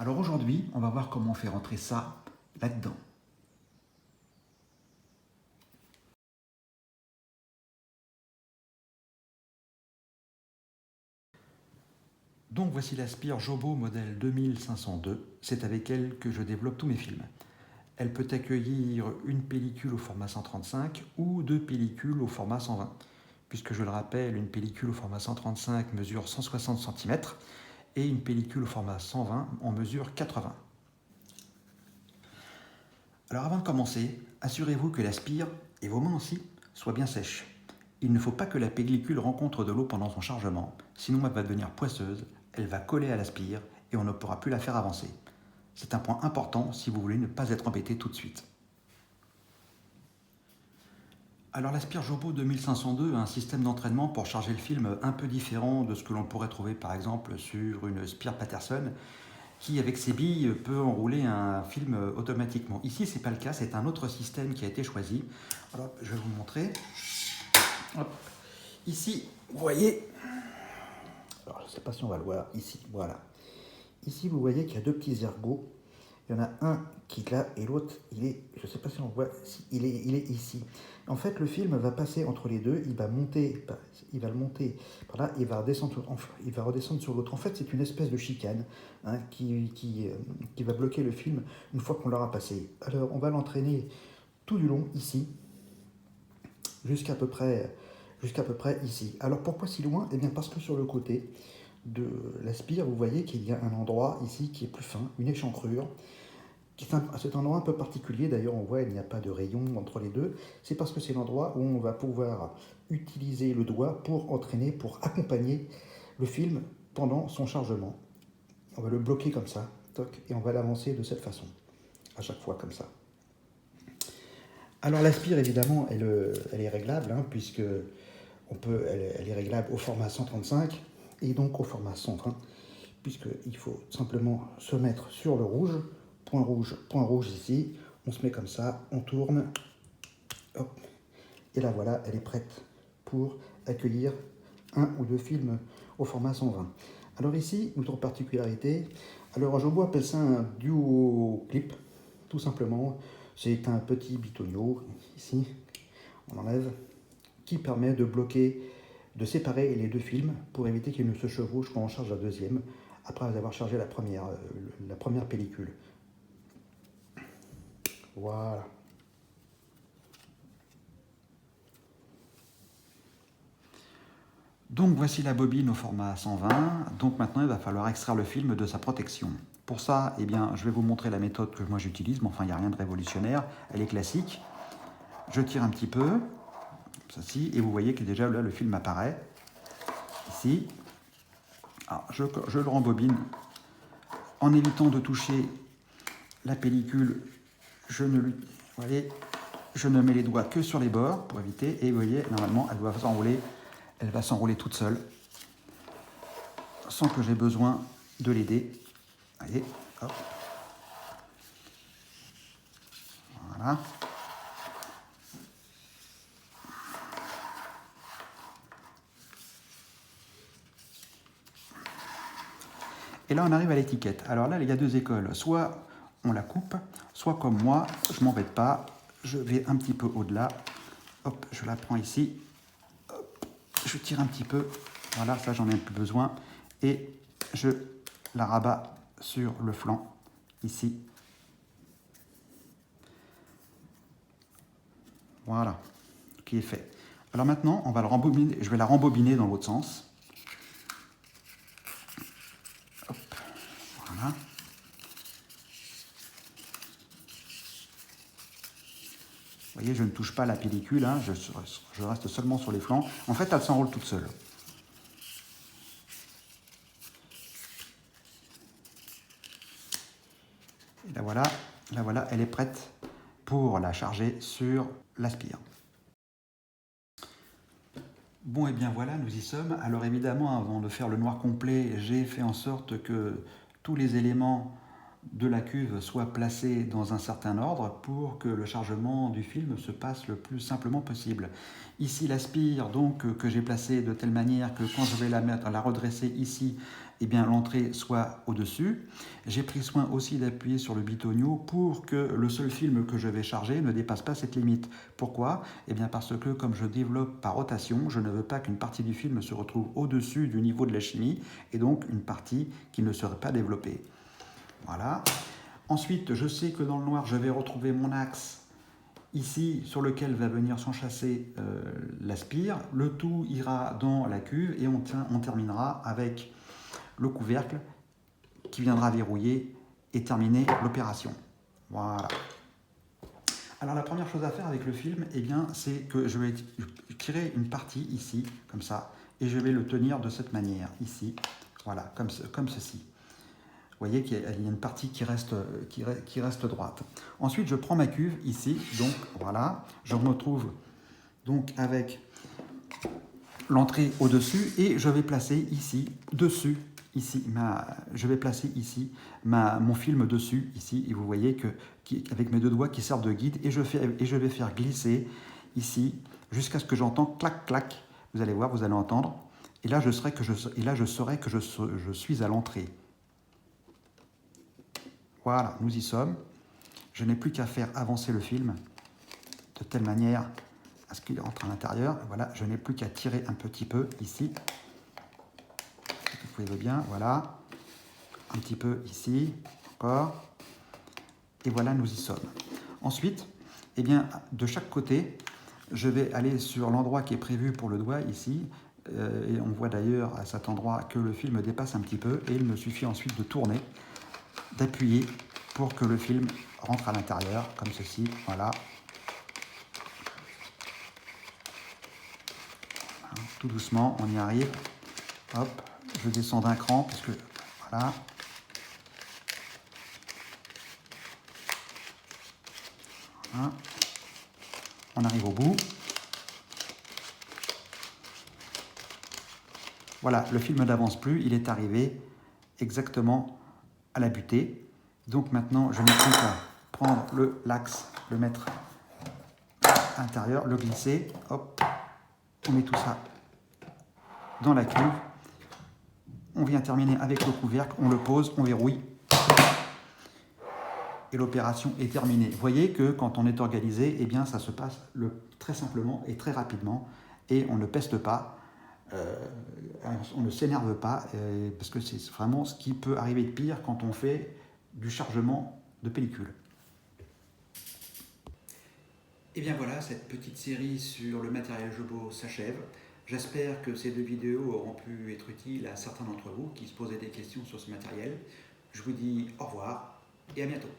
Alors aujourd'hui, on va voir comment on fait rentrer ça là-dedans. Donc voici l'Aspire Jobo modèle 2502. C'est avec elle que je développe tous mes films. Elle peut accueillir une pellicule au format 135 ou deux pellicules au format 120. Puisque je le rappelle, une pellicule au format 135 mesure 160 cm et une pellicule au format 120 en mesure 80. Alors avant de commencer, assurez-vous que l'aspire, et vos mains aussi, soient bien sèches. Il ne faut pas que la pellicule rencontre de l'eau pendant son chargement, sinon elle va devenir poisseuse, elle va coller à l'aspire et on ne pourra plus la faire avancer. C'est un point important si vous voulez ne pas être embêté tout de suite. Alors l'Aspire Jobo 2502 a un système d'entraînement pour charger le film un peu différent de ce que l'on pourrait trouver par exemple sur une Spire Patterson qui avec ses billes peut enrouler un film automatiquement. Ici c'est pas le cas, c'est un autre système qui a été choisi. Alors je vais vous montrer. Hop. Ici vous voyez, alors je ne sais pas si on va le voir, ici voilà. Ici vous voyez qu'il y a deux petits ergots. Il y en a un qui est là et l'autre, il est, je ne sais pas si on voit, il est ici. En fait, le film va passer entre les deux, il va le monter par là, il va redescendre sur l'autre. En fait, c'est une espèce de chicane qui va bloquer le film une fois qu'on l'aura passé. Alors, on va l'entraîner tout du long ici, jusqu'à peu près ici. Alors, pourquoi si loin? Eh bien, parce que sur le côté de l'Aspire, vous voyez qu'il y a un endroit ici qui est plus fin, une échancrure. C'est un endroit un peu particulier, d'ailleurs on voit il n'y a pas de rayon entre les deux, c'est parce que c'est l'endroit où on va pouvoir utiliser le doigt pour entraîner, pour accompagner le film pendant son chargement. On va le bloquer comme ça, toc, et on va l'avancer de cette façon, à chaque fois comme ça. Alors l'aspire évidemment elle est réglable, puisque elle est réglable au format 135 et donc au format 120, puisqu'il faut simplement se mettre sur le rouge, point rouge ici, on se met comme ça, on tourne, hop, et là voilà, elle est prête pour accueillir un ou deux films au format 120. Alors ici, autre particularité, alors Jobo appelle ça un duo clip, tout simplement, c'est un petit bitonio, ici, on enlève, qui permet de bloquer, de séparer les deux films pour éviter qu'ils ne se chevauchent quand on charge la deuxième, après avoir chargé la première pellicule. Voilà. Donc voici la bobine au format 120. Donc maintenant il va falloir extraire le film de sa protection. Pour ça, eh bien, je vais vous montrer la méthode que moi j'utilise, mais enfin il n'y a rien de révolutionnaire, elle est classique. Je tire un petit peu, comme ceci, et vous voyez que déjà là le film apparaît. Ici. Alors, je le rembobine en évitant de toucher la pellicule. Je ne mets les doigts que sur les bords pour éviter, et vous voyez, normalement elle va s'enrouler toute seule, sans que j'ai besoin de l'aider. Allez, hop. Voilà. Et là, on arrive à l'étiquette. Alors là, il y a deux écoles. Soit on la coupe, soit comme moi, je ne m'embête pas, je vais un petit peu au-delà. Hop, je la prends ici. Hop, je tire un petit peu. Voilà, ça, j'en ai plus besoin. Et je la rabats sur le flanc, ici. Voilà, qui est fait. Alors maintenant, on va le rembobiner. Je vais la rembobiner dans l'autre sens. Hop, voilà. Vous voyez, je ne touche pas la pellicule, je reste seulement sur les flancs. En fait, elle s'enroule toute seule. Et là voilà, elle est prête pour la charger sur l'Aspire. Bon, et bien voilà, nous y sommes. Alors évidemment, avant de faire le noir complet, j'ai fait en sorte que tous les éléments de la cuve soient placés dans un certain ordre pour que le chargement du film se passe le plus simplement possible. Ici, la spire donc, que j'ai placée de telle manière que quand je vais la redresser ici, eh bien l'entrée soit au-dessus. J'ai pris soin aussi d'appuyer sur le bitonio pour que le seul film que je vais charger ne dépasse pas cette limite. Pourquoi? Eh bien parce que comme je développe par rotation, je ne veux pas qu'une partie du film se retrouve au-dessus du niveau de la chimie et donc une partie qui ne serait pas développée. Voilà. Ensuite, je sais que dans le noir, je vais retrouver mon axe ici sur lequel va venir s'enchasser la spire. Le tout ira dans la cuve et on terminera avec le couvercle qui viendra verrouiller et terminer l'opération. Voilà. Alors la première chose à faire avec le film, eh bien, c'est que je vais tirer une partie ici, comme ça, et je vais le tenir de cette manière, ici, voilà, comme ceci. Vous voyez qu'il y a une partie qui reste droite. Ensuite, je prends ma cuve ici, donc voilà, je me retrouve donc avec l'entrée au-dessus et je vais placer ici, dessus, ici, je vais placer ici mon film dessus, ici, et vous voyez avec mes deux doigts qui servent de guide, et je vais faire glisser ici jusqu'à ce que j'entends clac, clac. Vous allez voir, vous allez entendre, et là je saurai que je suis à l'entrée. Voilà, nous y sommes. Je n'ai plus qu'à faire avancer le film de telle manière à ce qu'il rentre à l'intérieur. Voilà, je n'ai plus qu'à tirer un petit peu ici. Vous pouvez bien, voilà. Un petit peu ici, encore. Et voilà, nous y sommes. Ensuite, eh bien, de chaque côté, je vais aller sur l'endroit qui est prévu pour le doigt ici. Et on voit d'ailleurs à cet endroit que le film dépasse un petit peu. Et il me suffit ensuite de tourner, d'appuyer pour que le film rentre à l'intérieur, comme ceci, voilà. Tout doucement, on y arrive. Hop, je descends d'un cran, parce que, voilà. Voilà. On arrive au bout. Voilà, le film n'avance plus, il est arrivé exactement à la butée. Donc maintenant, je n'ai plus qu'à prendre l'axe, le mettre à l'intérieur, le glisser, hop, on met tout ça dans la cuve. On vient terminer avec le couvercle, on le pose, on verrouille. Et l'opération est terminée. Vous voyez que quand on est organisé, eh bien, ça se passe très simplement et très rapidement. Et on ne peste pas, on ne s'énerve pas, parce que c'est vraiment ce qui peut arriver de pire quand on fait du chargement de pellicule. Et bien voilà, cette petite série sur le matériel Jobo s'achève. J'espère que ces deux vidéos auront pu être utiles à certains d'entre vous qui se posaient des questions sur ce matériel. Je vous dis au revoir et à bientôt.